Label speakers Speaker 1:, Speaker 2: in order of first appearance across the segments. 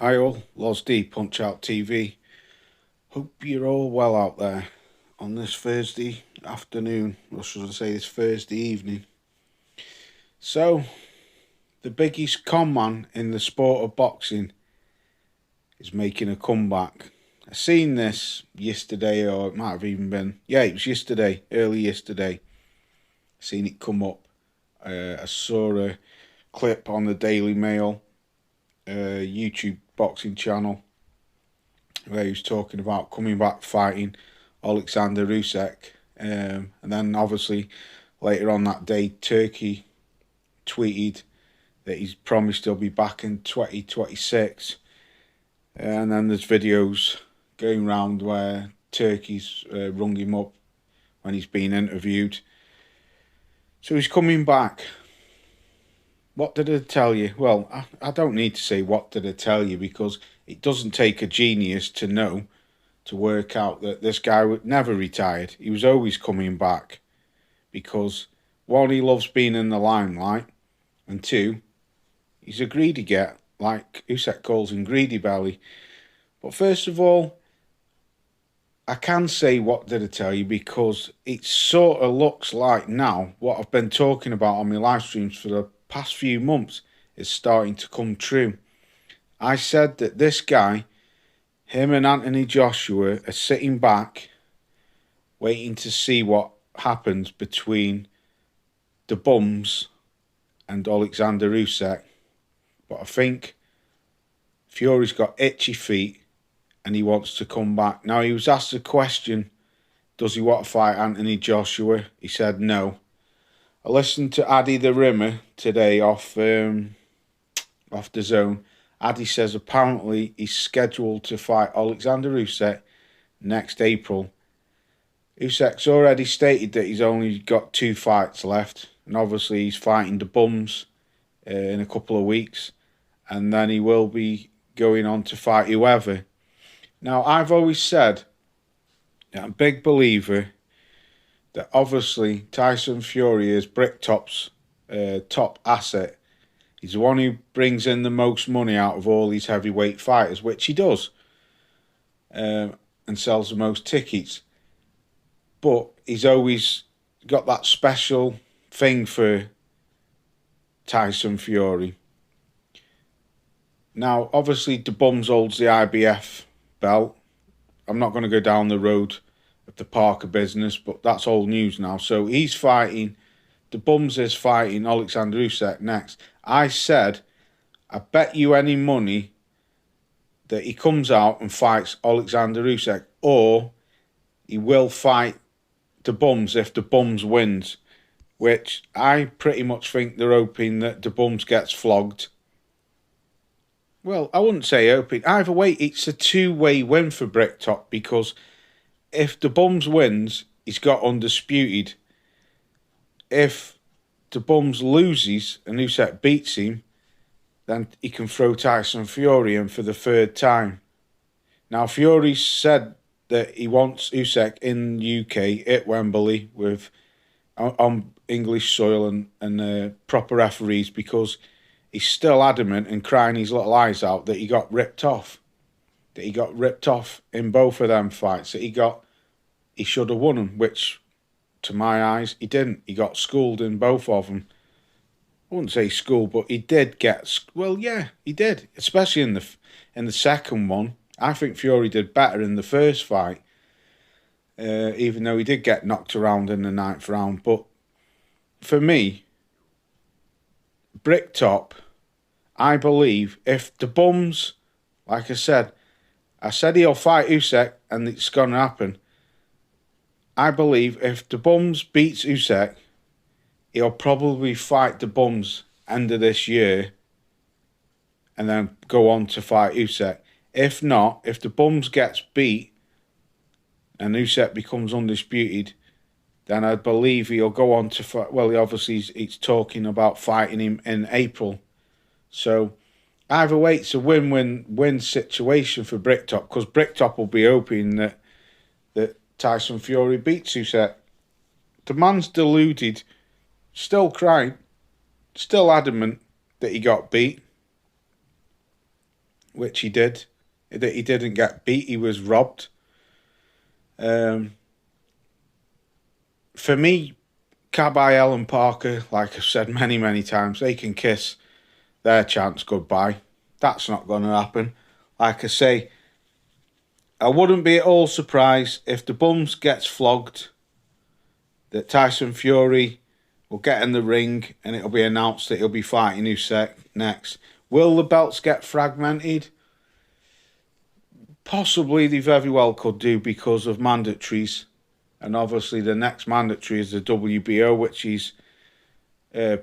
Speaker 1: Hi all, Loz D, Punch Out TV. Hope you're all well out there on this Thursday afternoon, or should I say this Thursday evening. So, the biggest conman in the sport of boxing is making a comeback. I seen this yesterday, or it might have even been, it was yesterday, early yesterday. I seen it come up. I saw a clip on the Daily Mail, YouTube boxing channel, where he was talking about coming back fighting Alexander Usyk, and then obviously later on that day, Turkey tweeted that he's promised he'll be back in 2026, and then there's videos going around where Turkey's rung him up when he's been interviewed. So he's coming back. What did I tell you? Well, I don't need to say what did I tell you, because it doesn't take a genius to know, to work out that this guy would never retired. He was always coming back, because one, he loves being in the limelight, and two, he's a greedy get, like Usyk calls him, greedy belly. But first of all, I can say what did I tell you, because it sort of looks like now what I've been talking about on my live streams for the past few months is starting to come true. I said that this guy, him and Anthony Joshua, are sitting back waiting to see what happens between the bums and Alexander Usyk. But I think Fury's got itchy feet and he wants to come back. Now, he was asked a question, does he want to fight Anthony Joshua? He said no. I listened to Addy the Rimmer today off the Zone. Addy says apparently he's scheduled to fight Alexander Usyk next April. Usyk's already stated that he's only got 2 fights left, and obviously he's fighting the bums in a couple of weeks, and then he will be going on to fight whoever. Now, I've always said that I'm a big believer that obviously Tyson Fury is Bricktop's top asset. He's the one who brings in the most money out of all these heavyweight fighters, which he does, and sells the most tickets. But he's always got that special thing for Tyson Fury. Now, obviously, the Bums holds the IBF belt. I'm not going to go down the road of the Parker business, but that's old news now. So he's fighting, the Bums is fighting Alexander Usyk next. I said, I bet you any money that he comes out and fights Alexander Usyk, or he will fight the Bums if the Bums wins, which I pretty much think they're hoping that the Bums gets flogged. Well, I wouldn't say hoping. Either way, it's a two-way win for Bricktop, because if the Bums wins, he's got undisputed. If the Bums loses and Usyk beats him, then he can throw Tyson Fury in for the 3rd time. Now, Fury said that he wants Usyk in UK at Wembley with on English soil and proper referees, because he's still adamant and crying his little eyes out that he got ripped off. That he got ripped off in both of them fights. That he should have won them, which to my eyes he didn't. He got schooled in both of them. I wouldn't say schooled, but he did get, well, yeah, he did, especially in the second one. I think Fury did better in the first fight, even though he did get knocked around in the 9th round. But for me, Bricktop, I believe if the Bums, like I said he'll fight Usyk and it's going to happen. I believe if the Bums beats Usyk, he'll probably fight the Bums end of this year and then go on to fight Usyk. If not, if the Bums gets beat and Usyk becomes undisputed, then I believe he'll go on to fight. Well, he's talking about fighting him in April. So either way, it's a win-win-win situation for Bricktop, because Bricktop will be hoping that Tyson Fury beats Usyk. The man's deluded, still crying, still adamant that he got beat. which he did. That he didn't get beat, he was robbed. For me, Caballero and Parker, like I've said many times, they can kiss their chance goodbye. That's not going to happen. Like I say, I wouldn't be at all surprised if the Bums gets flogged, that Tyson Fury will get in the ring and it'll be announced that he'll be fighting Usyk next. Will the belts get fragmented? Possibly, they very well could do because of mandatories. And obviously the next mandatory is the WBO, which is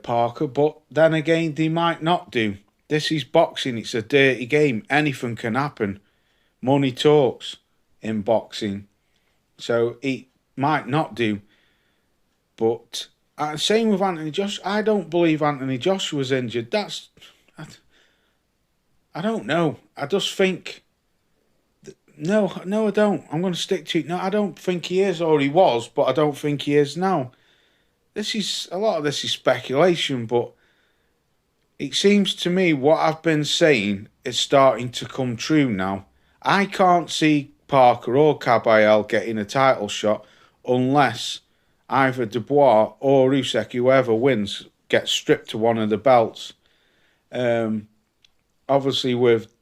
Speaker 1: Parker. But then again, they might not do. This is boxing. It's a dirty game. Anything can happen. Money talks in boxing. So it might not do. But same with Anthony Joshua. I don't believe Anthony Joshua's injured. I don't know. I just think... No, I don't. I'm going to stick to it. No, I don't think he is, or he was, but I don't think he is now. A lot of this is speculation, but it seems to me what I've been saying is starting to come true now. I can't see Parker or Caballero getting a title shot unless either Dubois or Usyk, whoever wins, gets stripped to one of the belts. Obviously, with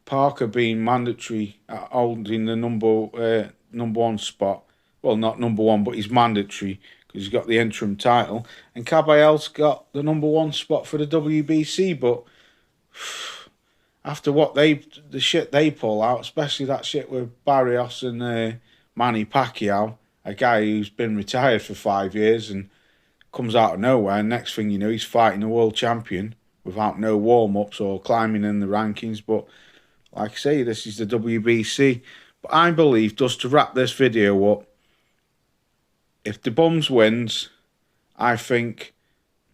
Speaker 1: Parker being mandatory, holding the number one spot. Well, not number one, but he's mandatory because he's got the interim title. And Caballero's got the number one spot for the WBC. But after the shit they pull out, especially that shit with Barrios and Manny Pacquiao, a guy who's been retired for 5 years and comes out of nowhere. And next thing you know, he's fighting a world champion without no warm-ups or climbing in the rankings. But like I say, this is the WBC. But I believe, just to wrap this video up, if the Bums wins, I think,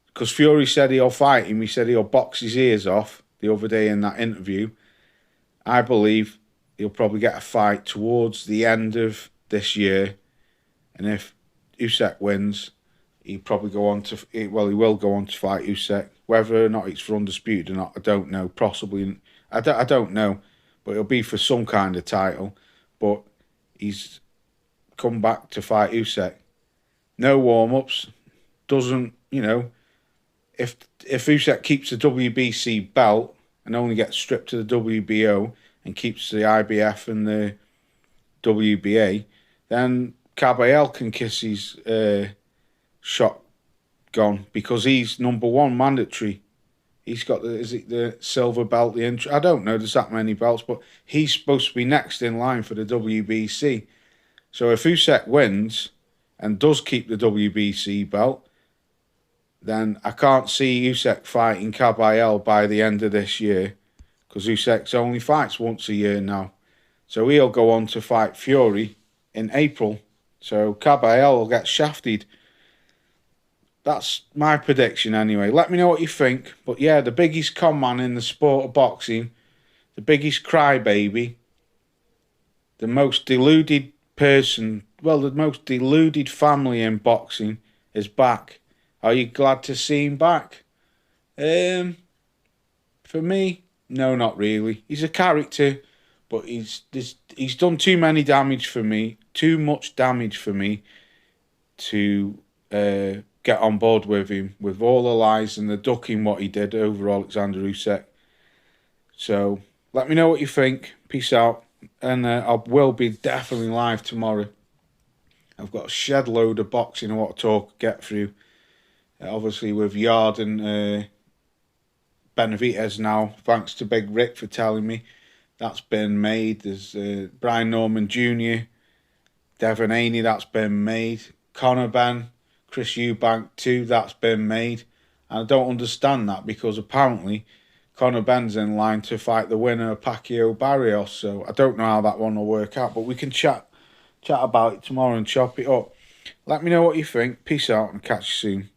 Speaker 1: because Fury said he'll fight him, he said he'll box his ears off the other day in that interview, I believe he'll probably get a fight towards the end of this year. And if Usyk wins, he'll probably go on to, well, he will go on to fight Usyk. Whether or not it's for undisputed or not, I don't know. Possibly, I don't know. But it'll be for some kind of title. But he's come back to fight Usyk. No warm-ups. Doesn't, if Usyk keeps the WBC belt and only gets stripped to the WBO and keeps the IBF and the WBA, then Caballero can kiss his shot gone because he's number one mandatory. He's got the silver belt, I don't know, there's that many belts, but he's supposed to be next in line for the WBC. So if Usyk wins and does keep the WBC belt, then I can't see Usyk fighting Caballero by the end of this year because Usyk only fights once a year now. So he'll go on to fight Fury in April. So Caballero will get shafted. That's my prediction anyway. Let me know what you think. But yeah, the biggest conman in the sport of boxing, the biggest crybaby, the most deluded person, well, the most deluded family in boxing is back. Are you glad to see him back? For me, no, not really. He's a character, but he's done too many damage for me, too much damage for me to get on board with him, with all the lies and the ducking what he did over Alexander Usyk. So let me know what you think. Peace out. And I will be definitely live tomorrow. I've got a shed load of boxing I want to get through. Obviously with Yard and Benavidez now, thanks to Big Rick for telling me. That's been made. There's Brian Norman Jr., Devon Haney, that's been made. CONMAN, Chris Eubank too, that's been made. And I don't understand that because apparently CONMAN's in line to fight the winner of Pacquiao Barrios. So I don't know how that one will work out, but we can chat about it tomorrow and chop it up. Let me know what you think. Peace out and catch you soon.